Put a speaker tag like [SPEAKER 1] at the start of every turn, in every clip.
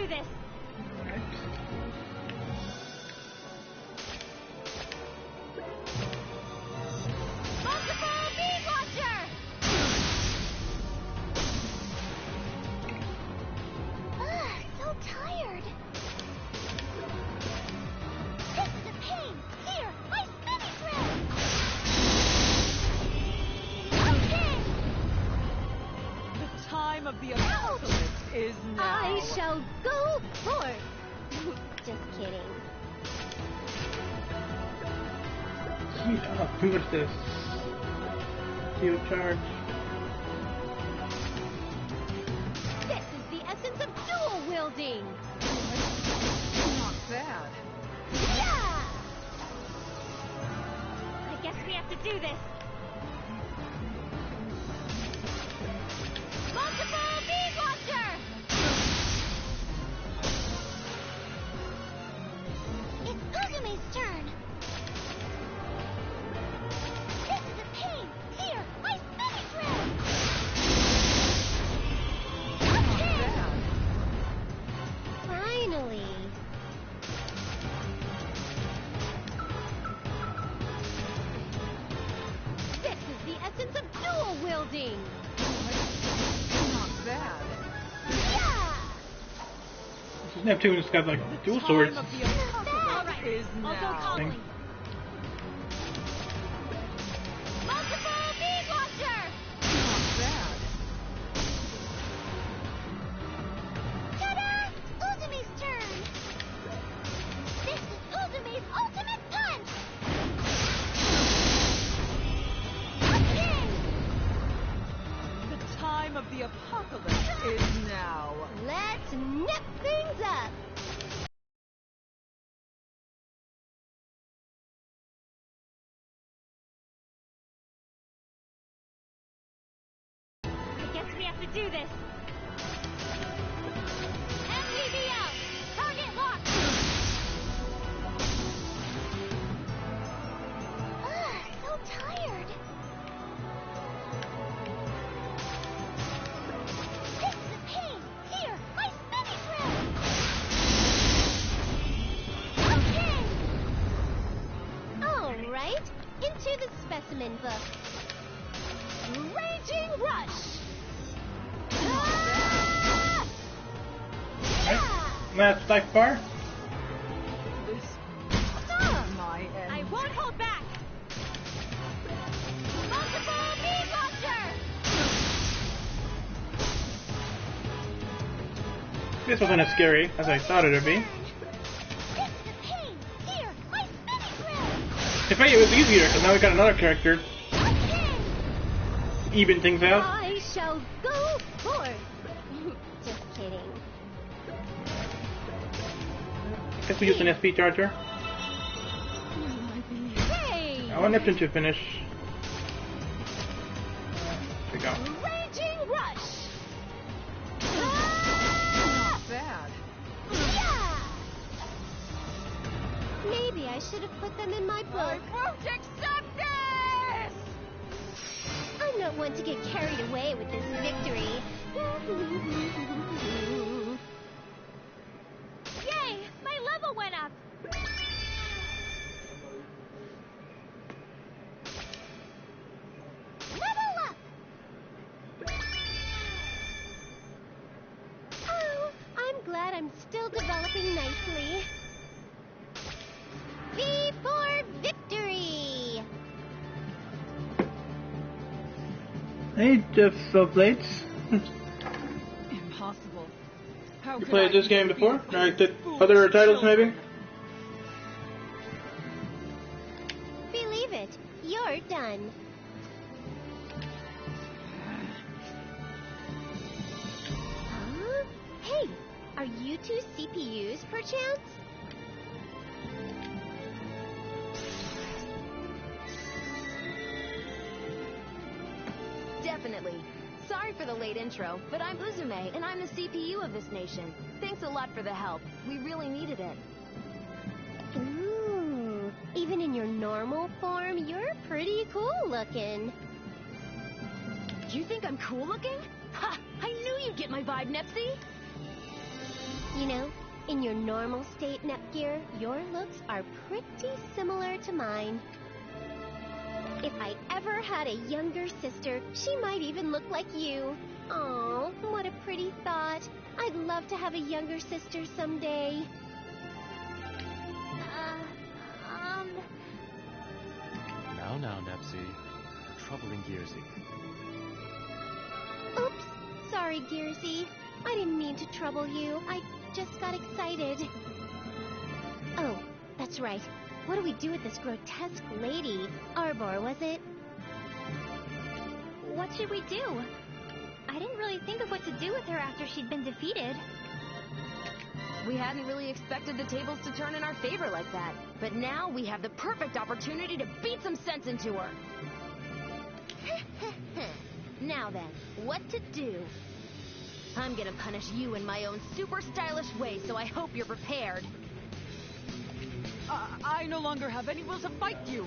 [SPEAKER 1] do this. Multiple beam launcher. Ugh, so tired. This is a pain. Here, my spinning thread. Okay.
[SPEAKER 2] The time of the apocalypse is now.
[SPEAKER 1] I shall go forth. Just kidding.
[SPEAKER 3] Oh, too much this. Steel charge.
[SPEAKER 1] This is the essence of dual wielding.
[SPEAKER 2] Not bad.
[SPEAKER 1] Yeah! I guess we have to do this. Multiple beam launcher! It's Uzume's turn. This is a pain. Here, my spinning thread.
[SPEAKER 2] Not
[SPEAKER 1] Okay.
[SPEAKER 2] bad.
[SPEAKER 1] Finally. This is the essence of dual wielding.
[SPEAKER 2] Not bad.
[SPEAKER 1] Yeah!
[SPEAKER 3] Neptune's got like
[SPEAKER 2] The
[SPEAKER 3] dual
[SPEAKER 2] time
[SPEAKER 3] swords.
[SPEAKER 2] of the apocalypse is
[SPEAKER 1] I'll go
[SPEAKER 2] now.
[SPEAKER 1] calling. Multiple beam launcher!
[SPEAKER 2] Not bad.
[SPEAKER 1] Ta-da! Uzume's turn! This is Uzume's ultimate punch! Okay!
[SPEAKER 2] The time of the apocalypse is now.
[SPEAKER 1] Let's nip things up! I guess we have to do this. MPV out! Target locked! Ugh, so tired. This is a pain. Here, my spinning thread. Okay. All right, into the specimen book. Raging rush. Ah! Yeah!
[SPEAKER 3] That's like far.
[SPEAKER 2] This
[SPEAKER 1] Stop!
[SPEAKER 2] is my end.
[SPEAKER 1] I won't hold back. Multiple beam launcher.
[SPEAKER 3] This wasn't as scary as I thought it would be.
[SPEAKER 1] This is a pain. Here, my spinning thread.
[SPEAKER 3] If I it was easier, because now we got another character.
[SPEAKER 1] Okay.
[SPEAKER 3] Even things out.
[SPEAKER 1] I shall go forth. Just kidding.
[SPEAKER 3] Guess we use an SP charger.
[SPEAKER 1] Hey!
[SPEAKER 3] I want Neptune to finish. There we go.
[SPEAKER 1] Raging rush. Ah!
[SPEAKER 2] Not bad.
[SPEAKER 1] Yeah! Maybe I should have put them in my book.
[SPEAKER 2] Won't accept this!
[SPEAKER 1] I'm not one to get carried away with this victory. Yay! My level went up! Level up! Oh, I'm glad I'm still developing nicely. V for victory!
[SPEAKER 3] Hey, Jeff Plates.
[SPEAKER 2] Impossible. How
[SPEAKER 3] You
[SPEAKER 2] could
[SPEAKER 3] played
[SPEAKER 2] I
[SPEAKER 3] this game before?
[SPEAKER 2] defeat
[SPEAKER 3] Or
[SPEAKER 2] these
[SPEAKER 3] the
[SPEAKER 2] foolish
[SPEAKER 3] other titles,
[SPEAKER 2] children?
[SPEAKER 3] maybe?
[SPEAKER 1] Believe it, you're done. Huh? Hey, are you two CPUs, perchance?
[SPEAKER 4] Definitely. Sorry for the late intro, but I'm Uzume, and I'm the CPU of this nation. Thanks a lot for the help. We really needed it.
[SPEAKER 1] Ooh, even in your normal form, you're pretty cool looking.
[SPEAKER 4] You think I'm cool looking? Ha! I knew you'd get my vibe, Nepsi!
[SPEAKER 1] You know, in your normal state, Nepgear, your looks are pretty similar to mine. If I ever had a younger sister, she might even look like you. Aw, what a pretty thought. I'd love to have a younger sister someday.
[SPEAKER 5] Now, Nepsi. Troubling Gearsy.
[SPEAKER 1] Oops. Sorry, Gearsy. I didn't mean to trouble you. I just got excited. Oh, that's right. What do we do with this grotesque lady? Arbor, was it?
[SPEAKER 6] What should we do? I didn't really think of what to do with her after she'd been defeated.
[SPEAKER 4] We hadn't really expected the tables to turn in our favor like that. But now we have the perfect opportunity to beat some sense into her. Now then, what to do? I'm gonna punish you in my own super stylish way, so I hope you're prepared.
[SPEAKER 2] I no longer have any will to fight you.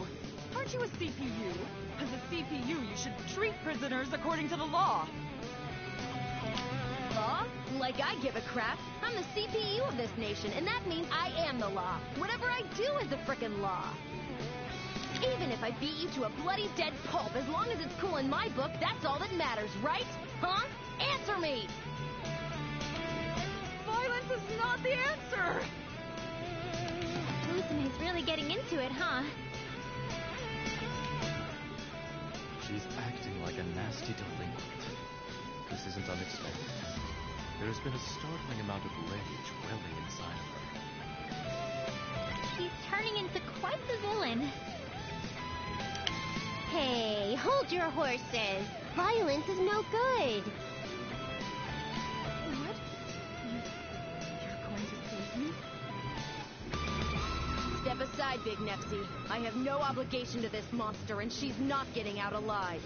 [SPEAKER 2] Aren't you a CPU? As a CPU, you should treat prisoners according to the law.
[SPEAKER 4] Law? Like I give a crap. I'm the CPU of this nation, and that means I am the law. Whatever I do is the frickin' law. Even if I beat you to a bloody dead pulp, as long as it's cool in my book, that's all that matters, right? Huh? Answer me!
[SPEAKER 2] Violence is not the answer!
[SPEAKER 6] Usume's really getting into it, huh?
[SPEAKER 5] She's acting like a nasty delinquent. This isn't unexpected. There has been a startling amount of rage welling inside of her.
[SPEAKER 6] She's turning into quite the villain.
[SPEAKER 1] Hey, hold your horses. Violence is no good.
[SPEAKER 6] What? You're going to save me?
[SPEAKER 4] Step aside, Big Nepsi. I have no obligation to this monster, and she's not getting out alive.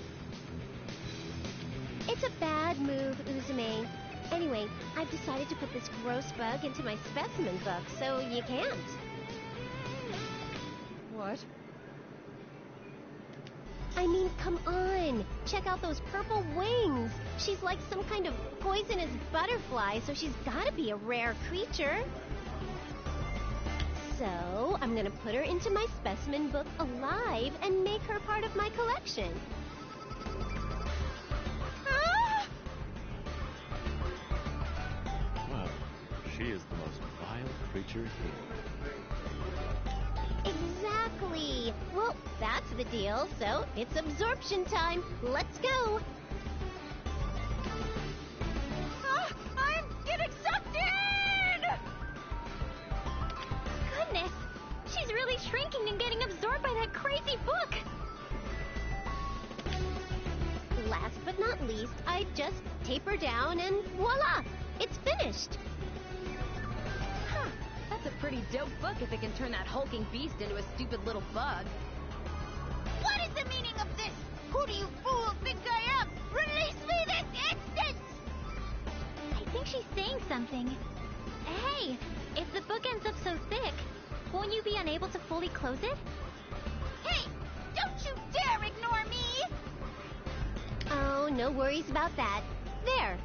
[SPEAKER 1] It's a bad move, Uzume. Anyway, I've decided to put this gross bug into my specimen book, so you can't.
[SPEAKER 2] What?
[SPEAKER 1] I mean, come on. Check out those purple wings. She's like some kind of poisonous butterfly, so she's gotta be a rare creature. So, I'm gonna put her into my specimen book alive and make her part of my collection. Ah!
[SPEAKER 5] Well, she is the most vile creature here.
[SPEAKER 1] Exactly. Well, that's the deal, so it's absorption time. Let's go.
[SPEAKER 6] I'm getting sucked in! Goodness, she's really shrinking and getting absorbed by that crazy book.
[SPEAKER 1] Last but not least, I just taper down and voila, it's finished.
[SPEAKER 4] Huh. That's a pretty dope book if it can turn that hulking beast into a stupid little bug.
[SPEAKER 6] What is the meaning of this? Who do you fools think I am? Release me this instant! I think she's saying something. Hey, if the book ends up so thick, won't you be unable to fully close it? Hey, don't you dare ignore me!
[SPEAKER 1] Oh, no worries about that. There.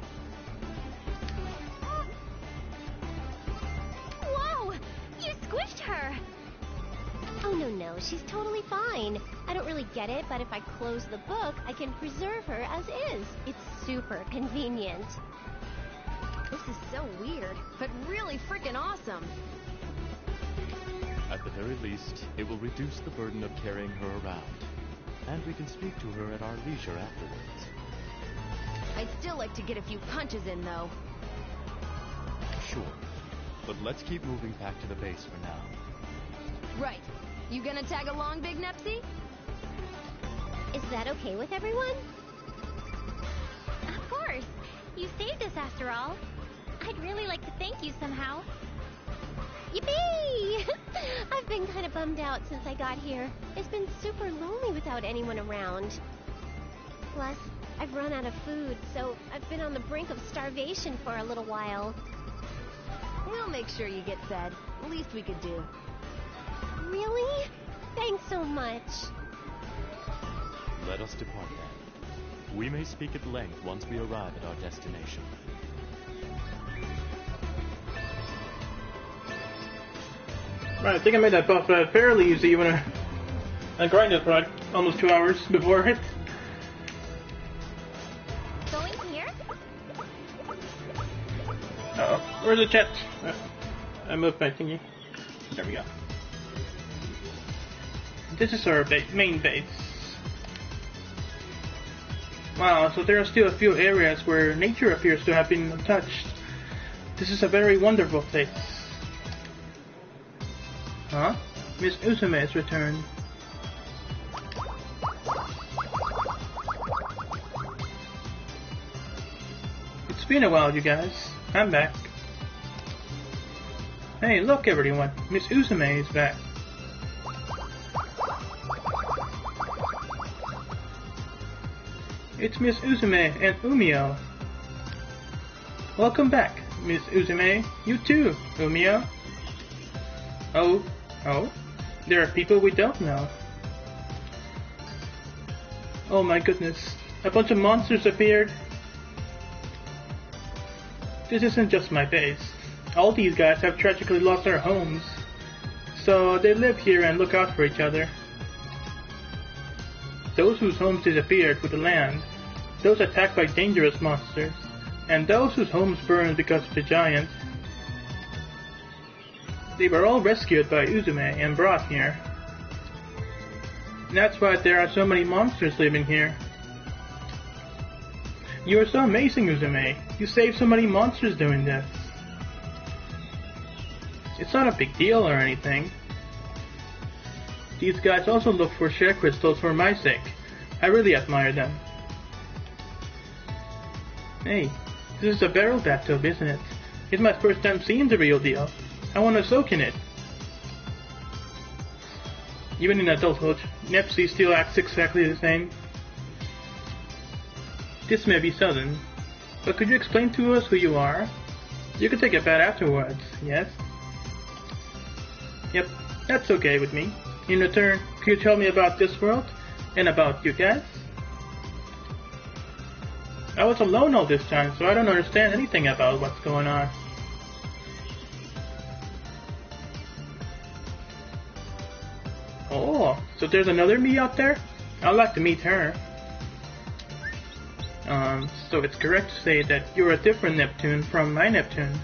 [SPEAKER 6] Whoa! You squished her!
[SPEAKER 1] Oh, no, she's totally fine. I don't really get it, but if I close the book, I can preserve her as is. It's super convenient.
[SPEAKER 4] This is so weird, but really freaking awesome.
[SPEAKER 5] At the very least, it will reduce the burden of carrying her around. And we can speak to her at our leisure afterwards.
[SPEAKER 4] I'd still like to get a few punches in, though.
[SPEAKER 5] Sure. But let's keep moving back to the base for now.
[SPEAKER 4] Right. You gonna tag along, Big Nepsi?
[SPEAKER 1] Is that okay with everyone?
[SPEAKER 6] Of course. You saved us after all. I'd really like to thank you somehow.
[SPEAKER 1] Yippee! I've been kind of bummed out since I got here. It's been super lonely without anyone around. Plus, I've run out of food, so I've been on the brink of starvation for a little while.
[SPEAKER 4] We'll make sure you get fed. Least we could do.
[SPEAKER 1] Really? Thanks so much.
[SPEAKER 5] Let us depart then. We may speak at length once we arrive at our destination.
[SPEAKER 3] Right, I think I made that buff fairly easy when I grinded for like almost 2 hours before it.
[SPEAKER 6] Going here?
[SPEAKER 3] Uh-oh, where's the chat? I moved my thingy. There we go. This is our main base. Wow, so there are still a few areas where nature appears to have been untouched. This is a very wonderful place. Huh? Miss Uzume has returned. It's been a while, you guys. I'm back. Hey, look everyone, Miss Uzume is back. It's Miss Uzume and Umio. Welcome back, Miss Uzume. You too, Umio. Oh, there are people we don't know. Oh my goodness, a bunch of monsters appeared. This isn't just my base. All these guys have tragically lost their homes, so they live here and look out for each other. Those whose homes disappeared with the land, those attacked by dangerous monsters, and those whose homes burned because of the giant. They were all rescued by Uzume and brought here. That's why there are so many monsters living here. You are so amazing, Uzume. You saved so many monsters doing this. It's not a big deal or anything. These guys also look for share crystals for my sake. I really admire them. Hey, this is a barrel bathtub, isn't it? It's my first time seeing the real deal. I want to soak in it. Even in adulthood, Nepsi still acts exactly the same. This may be sudden, but could you explain to us who you are? You can take a bath afterwards, yes? Yep, that's okay with me. In return, could you tell me about this world? And about you guys? I was alone all this time, so I don't understand anything about what's going on. Oh, so there's another me out there? I'd like to meet her. So it's correct to say that you're a different Neptune from my Neptune.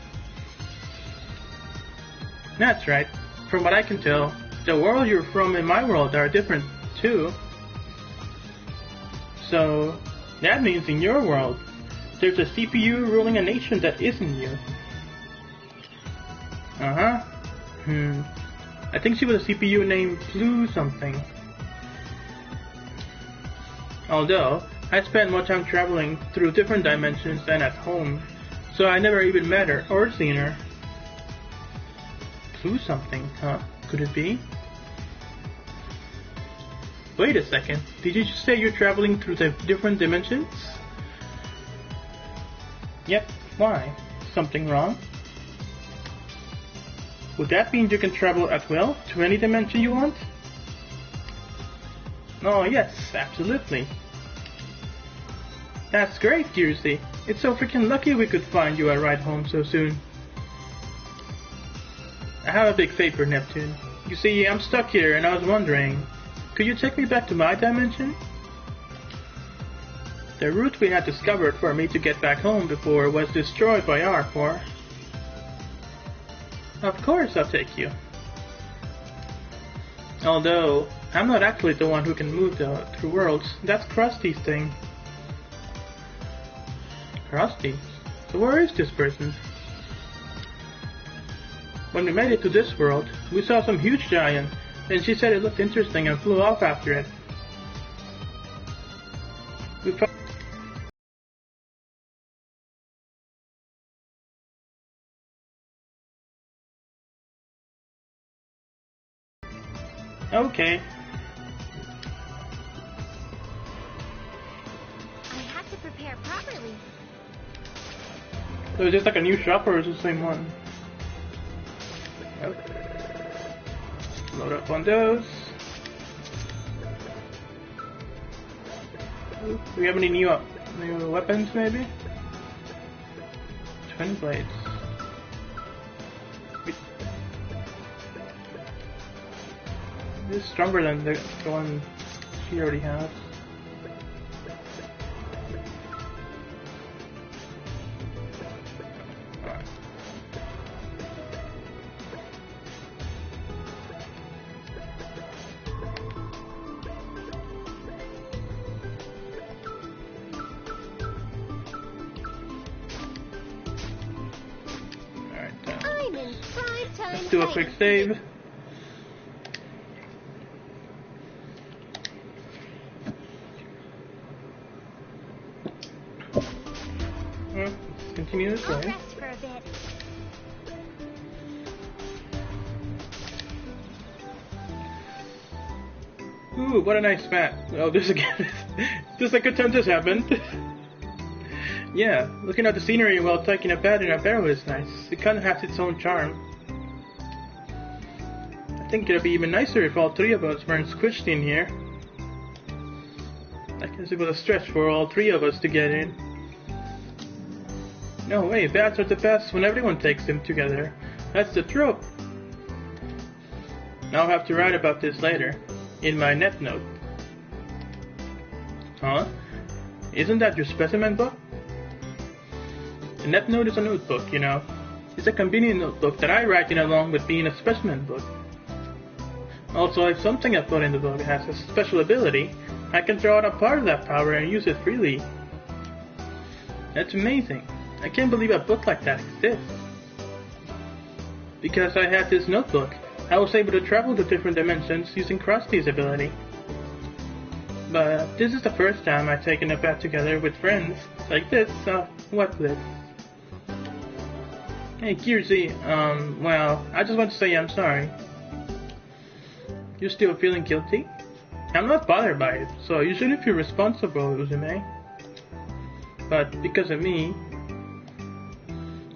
[SPEAKER 3] That's right. From what I can tell, the world you're from and my world are different, too. So, that means in your world, there's a CPU ruling a nation that isn't you. Uh-huh. I think she was a CPU named Blue something. Although, I spent more time traveling through different dimensions than at home, so I never even met her or seen her. Blue something, huh? Could it be? Wait a second, did you just say you're traveling through the different dimensions? Yep, why? Something wrong? Would that mean you can travel at will to any dimension you want? Oh yes, absolutely. That's great, Gearsy. It's so freaking lucky we could find you a ride home so soon. I have a big favor, Neptune. You see, I'm stuck here and I was wondering, could you take me back to my dimension? The route we had discovered for me to get back home before was destroyed by R4. Of course I'll take you. Although, I'm not actually the one who can move through worlds. That's Krusty's thing. Krusty? So where is this person? When we made it to this world, we saw some huge giant, and she said it looked interesting and flew off after it. Okay.
[SPEAKER 6] I have to prepare properly.
[SPEAKER 3] So is this like a new shop or is it the same one? Yep. Load up on those. Do we have any new weapons maybe? Twin blades. This is stronger than the one she already has.
[SPEAKER 1] I'm in prime time.
[SPEAKER 3] Let's do a quick save. Let's continue this
[SPEAKER 1] I'll
[SPEAKER 3] way.
[SPEAKER 1] rest for a bit.
[SPEAKER 3] Ooh, what a nice map. Oh, this again. Just like a time this happened. Yeah, looking at the scenery while taking a bath in a barrel is nice. It kind of has its own charm. I think it'd be even nicer if all three of us weren't squished in here. I guess it was a stretch for all three of us to get in. No way, baths are the best when everyone takes them together. That's the trope. I'll have to write about this later, in my net note. Huh? Isn't that your specimen book? The net note is a notebook, you know. It's a convenient notebook that I write in along with being a specimen book. Also, if something I put in the book has a special ability, I can draw out a part of that power and use it freely. That's amazing. I can't believe a book like that exists. Because I had this notebook, I was able to travel to different dimensions using Krusty's ability. But this is the first time I've taken a bath together with friends like this, what's this? Hey, Kierzy, well, I just want to say I'm sorry. You're still feeling guilty? I'm not bothered by it, so you shouldn't feel responsible, Uzume. But because of me,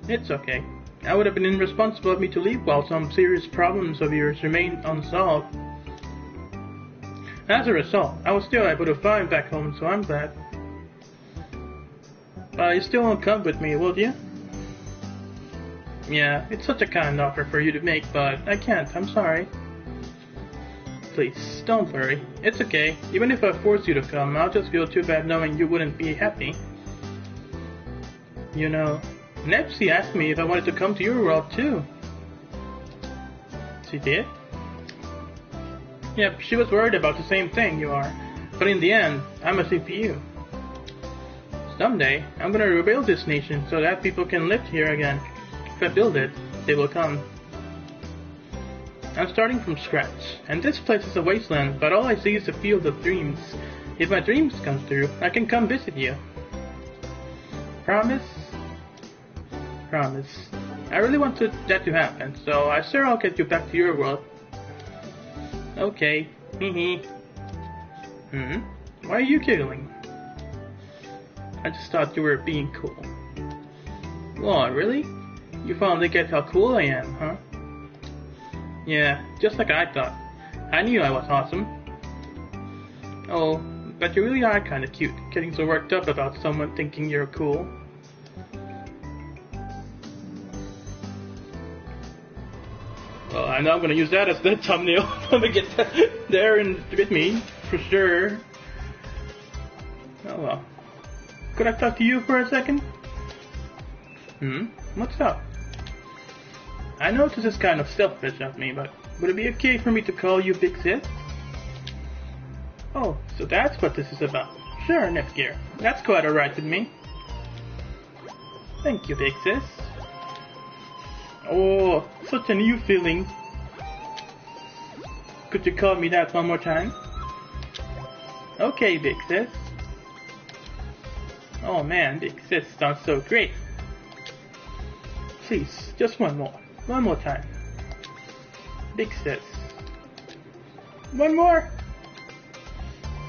[SPEAKER 3] it's okay. I would have been irresponsible of me to leave while some serious problems of yours remain unsolved. As a result, I was still able to find back home, so I'm glad. But you still won't come with me, will you? Yeah, it's such a kind offer for you to make, but I can't, I'm sorry. Please, don't worry. It's okay. Even if I force you to come, I'll just feel too bad knowing you wouldn't be happy. You know, Nepsi asked me if I wanted to come to your world too. She did? Yep, she was worried about the same thing you are. But in the end, I'm a CPU. Someday, I'm gonna rebuild this nation so that people can live here again. If I build it, they will come. I'm starting from scratch, and this place is a wasteland, but all I see is a field of dreams. If my dreams come true, I can come visit you. Promise? Promise. I really want that to happen, so I sure I'll get you back to your world. Okay. Hee. Why are you giggling? I just thought you were being cool. What, really? You finally get how cool I am, huh? Yeah, just like I thought. I knew I was awesome. Oh, but you really are kinda cute, getting so worked up about someone thinking you're cool. Well, I know I'm gonna use that as the thumbnail when we get there and with me, for sure. Oh well. Could I talk to you for a second? What's up? I know this is kind of selfish of me, but would it be okay for me to call you Big Sis? Oh, so that's what this is about. Sure, Netgear. That's quite alright with me. Thank you, Big Sis. Oh, such a new feeling. Could you call me that one more time? Okay, Big Sis. Oh man, Big Sis sounds so great. Please, just one more. One more time. Big Sis. One more!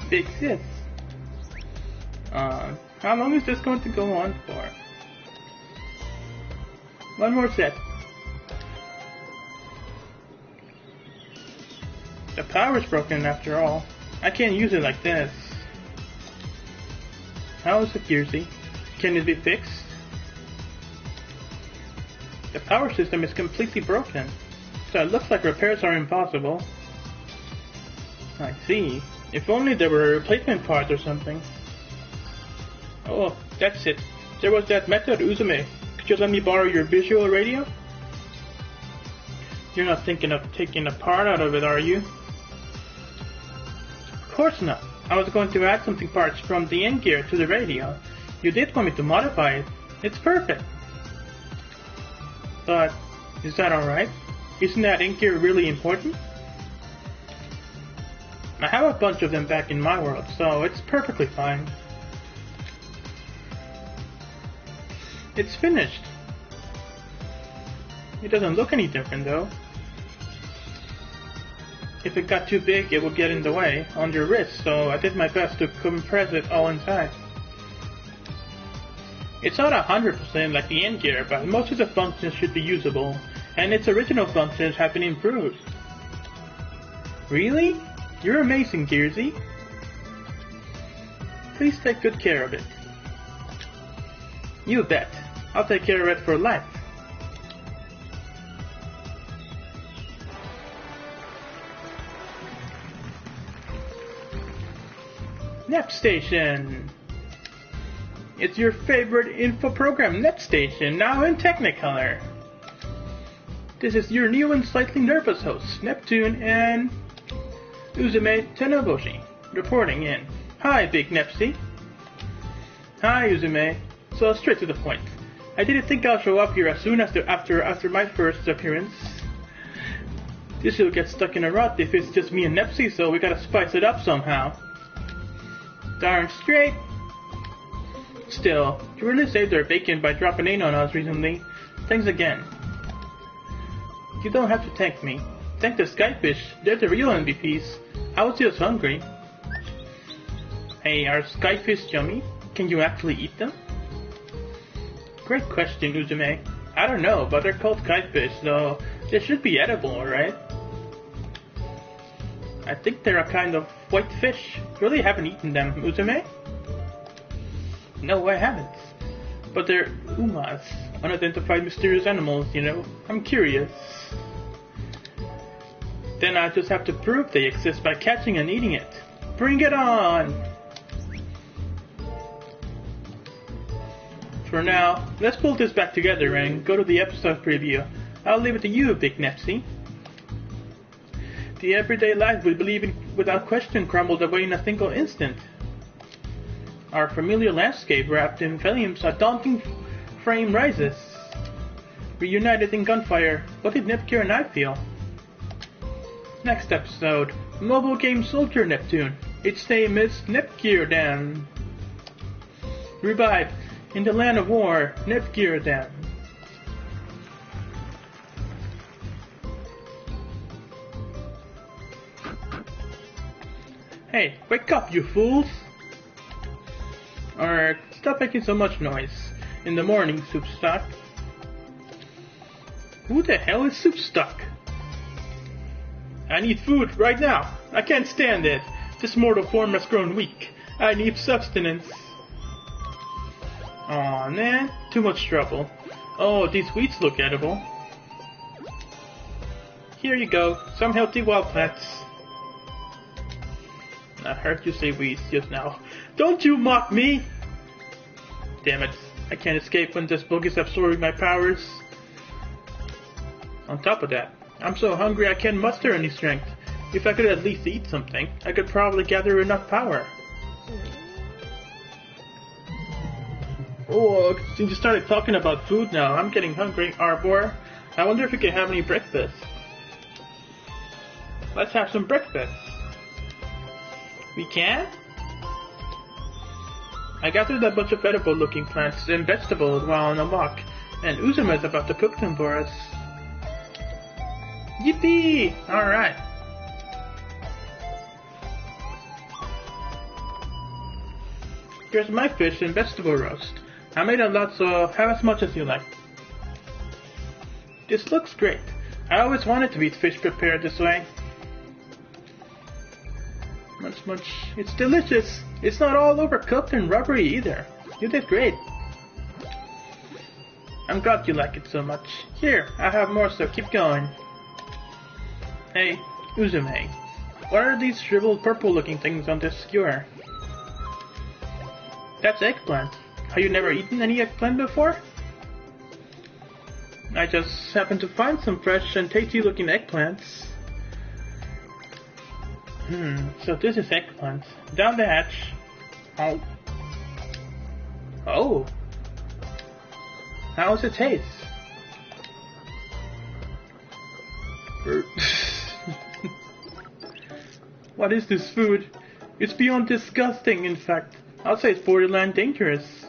[SPEAKER 3] Big Sis. How long is this going to go on for? One more set. The power's broken after all. I can't use it like this. How is it, Kierzy? Can it be fixed? The power system is completely broken, so it looks like repairs are impossible. I see. If only there were a replacement part or something. Oh, that's it. There was that method, Uzume. Could you let me borrow your visual radio? You're not thinking of taking a part out of it, are you? Of course not. I was going to add something parts from the end gear to the radio. You did want me to modify it. It's perfect. But, is that alright? Isn't that end gear really important? I have a bunch of them back in my world, so it's perfectly fine. It's finished. It doesn't look any different though. If it got too big, it would get in the way on your wrist, so I did my best to compress it all inside. It's not 100% like the end gear, but most of the functions should be usable, and its original functions have been improved. Really? You're amazing, Gearsy. Please take good care of it. You bet. I'll take care of it for life. Nep Station! It's your favorite info program, Nep Station, now in Technicolor. This is your new and slightly nervous host, Neptune and Uzume Tenoboshi, reporting in. Hi, Big Nepsy. Hi, Uzume. So straight to the point. I didn't think I'll show up here as soon as after my first appearance. This will get stuck in a rut if it's just me and Nepsy, so we gotta spice it up somehow. Darn straight. Still, you really saved our bacon by dropping in on us recently. Thanks again. You don't have to thank me. Thank the skyfish. They're the real MVPs. I was just hungry. Hey, are skyfish yummy? Can you actually eat them? Great question, Uzume. I don't know, but they're called skyfish, so they should be edible, right? I think they're a kind of white fish. Really haven't eaten them, Uzume? No, I haven't. But they're umas, unidentified mysterious animals, you know. I'm curious. Then I just have to prove they exist by catching and eating it. Bring it on! For now, let's pull this back together and go to the episode preview. I'll leave it to you, Big Nepsy. The everyday life we believe in without question crumbled away in a single instant. Our familiar landscape wrapped in flames, a daunting frame rises. Reunited in gunfire, what did Nepgear and I feel? Next episode, Mobile Game Soldier Neptune. Its name is Nepgear Dan. Revived in the land of war, Nepgear Dan. Hey, wake up, you fools! Or stop making so much noise. In the morning, Soupstock. Who the hell is Soupstock? I need food right now. I can't stand it. This mortal form has grown weak. I need sustenance. Aw, man. Too much trouble. Oh, these wheats look edible. Here you go. Some healthy wild plants. I heard you say weeds just now. Don't you mock me! Damn it. I can't escape when this book is absorbing my powers. On top of that, I'm so hungry I can't muster any strength. If I could at least eat something, I could probably gather enough power. Oh, since you started talking about food now, I'm getting hungry, Arbor. I wonder if we can have any breakfast. Let's have some breakfast. We can? I gathered a bunch of edible-looking plants and vegetables while on a walk, and Uzume is about to cook them for us. Yippee! Alright. Here's my fish and vegetable roast. I made a lot, so have as much as you like. This looks great. I always wanted to eat fish prepared this way. Much. It's delicious. It's not all overcooked and rubbery either. You did great. I'm glad you like it so much. Here, I have more, so keep going. Hey, Uzume. What are these shriveled purple-looking things on this skewer? That's eggplant. Have you never eaten any eggplant before? I just happened to find some fresh and tasty-looking eggplants. So this is eggplant. Down the hatch. Oh. Oh. How does it taste? What is this food? It's beyond disgusting, in fact. I'll say it's borderline dangerous.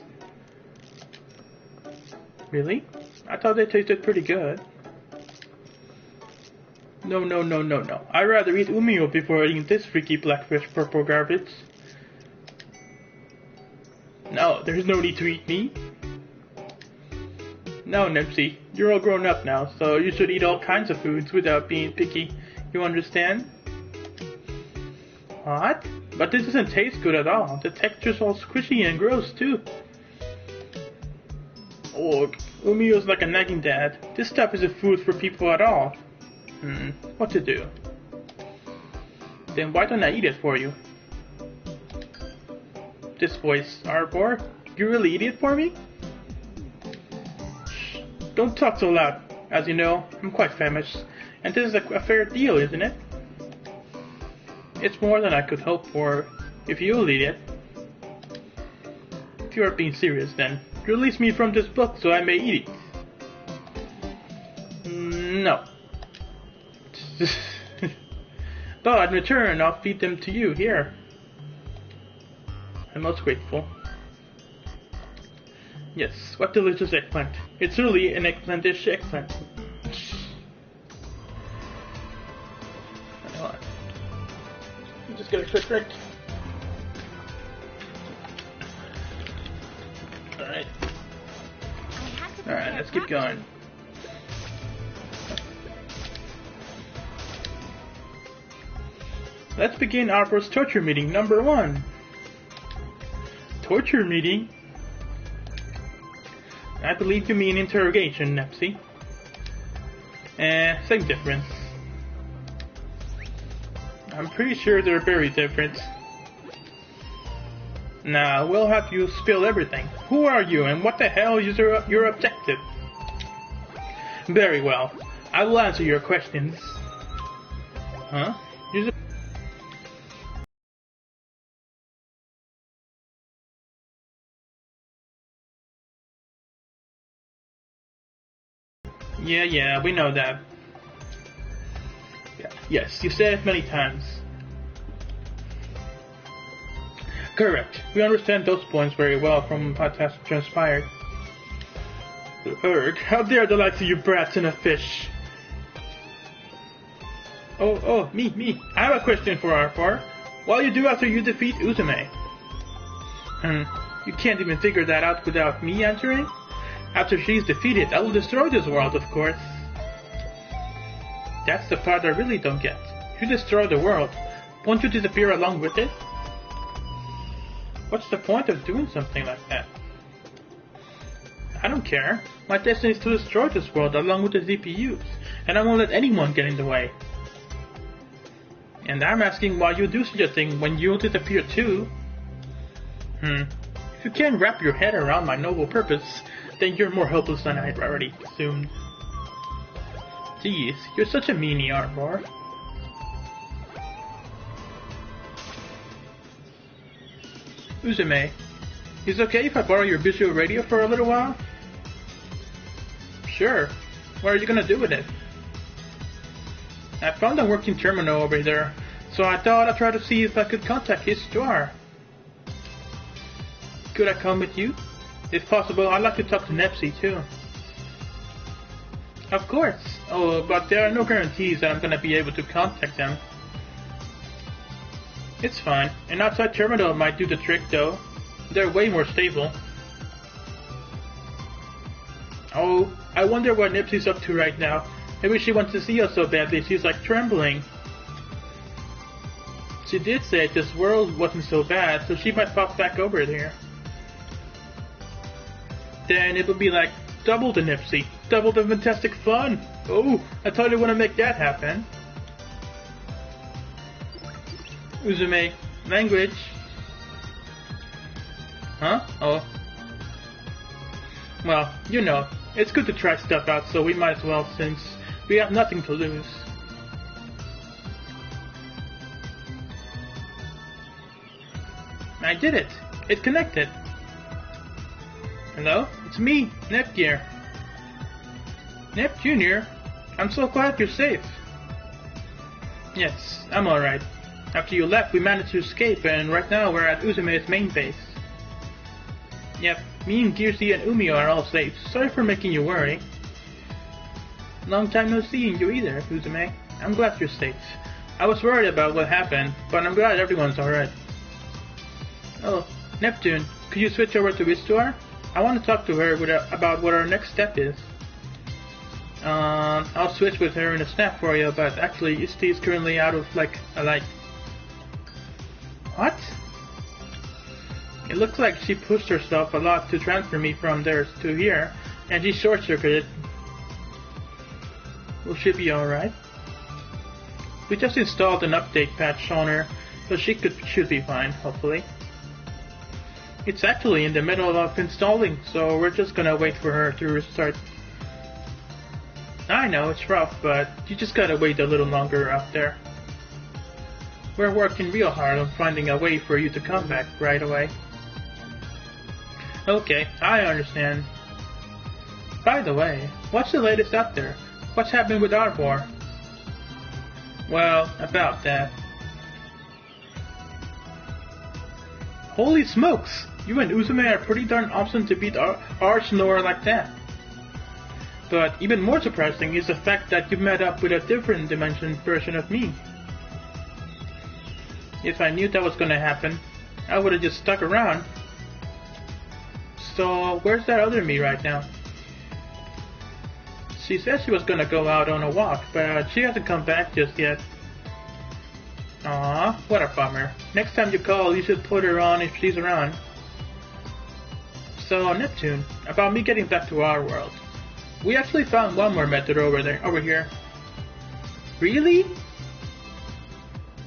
[SPEAKER 3] Really? I thought they tasted pretty good. No. I'd rather eat umio before eating this freaky blackfish purple garbage. No, there's no need to eat me. No, Nipsey, you're all grown up now, so you should eat all kinds of foods without being picky. You understand? What? But this doesn't taste good at all. The texture's all squishy and gross, too. Ugh, umio's like a nagging dad. This stuff isn't food for people at all. What to do? Then why don't I eat it for you? This voice, Arbor, you really eat it for me? Shh, don't talk so loud. As you know, I'm quite famished, and this is a fair deal, isn't it? It's more than I could hope for, if you'll eat it. If you are being serious, then release me from this book so I may eat it. No. But in return, I'll feed them to you here. I'm most grateful. Yes, what delicious eggplant. It's really an eggplantish eggplant. Hold on. I'm just gonna quick drink. Alright. Alright, let's keep going. Let's begin our first torture meeting, number 1. Torture meeting? I believe you mean interrogation, Nepsy. Same difference. I'm pretty sure they're very different. Now, we'll have you spill everything. Who are you, and what the hell is your objective? Very well. I will answer your questions. Huh? Yeah, we know that. Yeah. Yes, you said it many times. Correct. We understand those points very well from what has transpired. Urgh, how dare the likes of you brats and a fish? Oh, me. I have a question for Arfar. What will you do after you defeat Uzume? You can't even figure that out without me answering? After she's defeated, I will destroy this world, of course. That's the part I really don't get. You destroy the world. Won't you disappear along with it? What's the point of doing something like that? I don't care. My destiny is to destroy this world along with the ZPUs, and I won't let anyone get in the way. And I'm asking why you do such a thing when you'll disappear too. If you can't wrap your head around my noble purpose, then you're more hopeless than I'd already assumed. Jeez, you're such a meanie, Arbor. Uzume, is it okay if I borrow your visual radio for a little while? Sure. What are you gonna do with it? I found a working terminal over there, so I thought I'd try to see if I could contact his store. Could I come with you? If possible, I'd like to talk to Nepsy too. Of course. Oh, but there are no guarantees that I'm gonna be able to contact them. It's fine. An outside terminal might do the trick though. They're way more stable. Oh, I wonder what Nipsey's up to right now. Maybe she wants to see us so badly she's like trembling. She did say this world wasn't so bad, so she might pop back over there. Then it would be like double the Nipsey, double the fantastic fun. Oh, I totally want to make that happen. Uzume, language. Huh? Oh. Well, you know, it's good to try stuff out, so we might as well since we have nothing to lose. I did it! It connected! Hello? It's me, Nep Gear. Nep Jr.? I'm so glad you're safe. Yes, I'm alright. After you left, we managed to escape, and right now we're at Uzume's main base. Yep, me and Gearsy and Umi are all safe. Sorry for making you worry. Long time no seeing you either, Uzume. I'm glad you're safe. I was worried about what happened, but I'm glad everyone's alright. Oh, Neptune, could you switch over to Vistuar? I want to talk to her about what our next step is. I'll switch with her in a snap for you, but actually Isti is currently out of a light. What? It looks like she pushed herself a lot to transfer me from there to here, and she short-circuited. Will she be alright? We just installed an update patch on her, so she should be fine, hopefully. It's actually in the middle of installing, so we're just gonna wait for her to restart. I know, it's rough, but you just gotta wait a little longer out there. We're working real hard on finding a way for you to come back right away. Okay, I understand. By the way, what's the latest out there? What's happened with our war? Well, about that. Holy smokes! You and Uzume are pretty darn awesome to beat our Snore like that. But even more surprising is the fact that you met up with a different dimension version of me. If I knew that was gonna happen, I would've just stuck around. So, where's that other me right now? She said she was gonna go out on a walk, but she hasn't come back just yet. Aw, what a bummer. Next time you call, you should put her on if she's around. So, Neptune, about me getting back to our world. We actually found one more method over here. Really?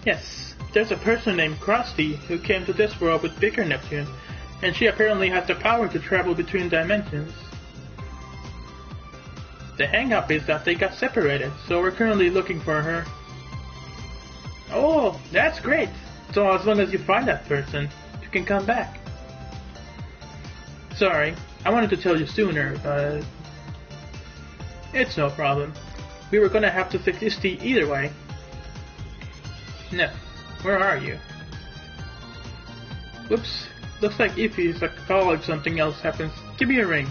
[SPEAKER 3] Yes, there's a person named Krusty who came to this world with bigger Neptune, and she apparently has the power to travel between dimensions. The hang-up is that they got separated, so we're currently looking for her. Oh, that's great! So as long as you find that person, you can come back. Sorry, I wanted to tell you sooner, but... It's no problem. We were gonna have to fix Isti either way. Nep, where are you? Whoops, looks like Ify's a call if something else happens. Give me a ring.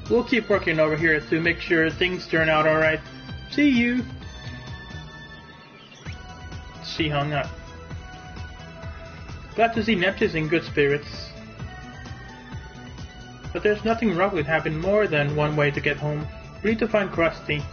[SPEAKER 3] We'll keep working over here to make sure things turn out alright. See you! She hung up. Glad to see Neptune's in good spirits. But there's nothing wrong with having more than one way to get home. We need to find Krusty.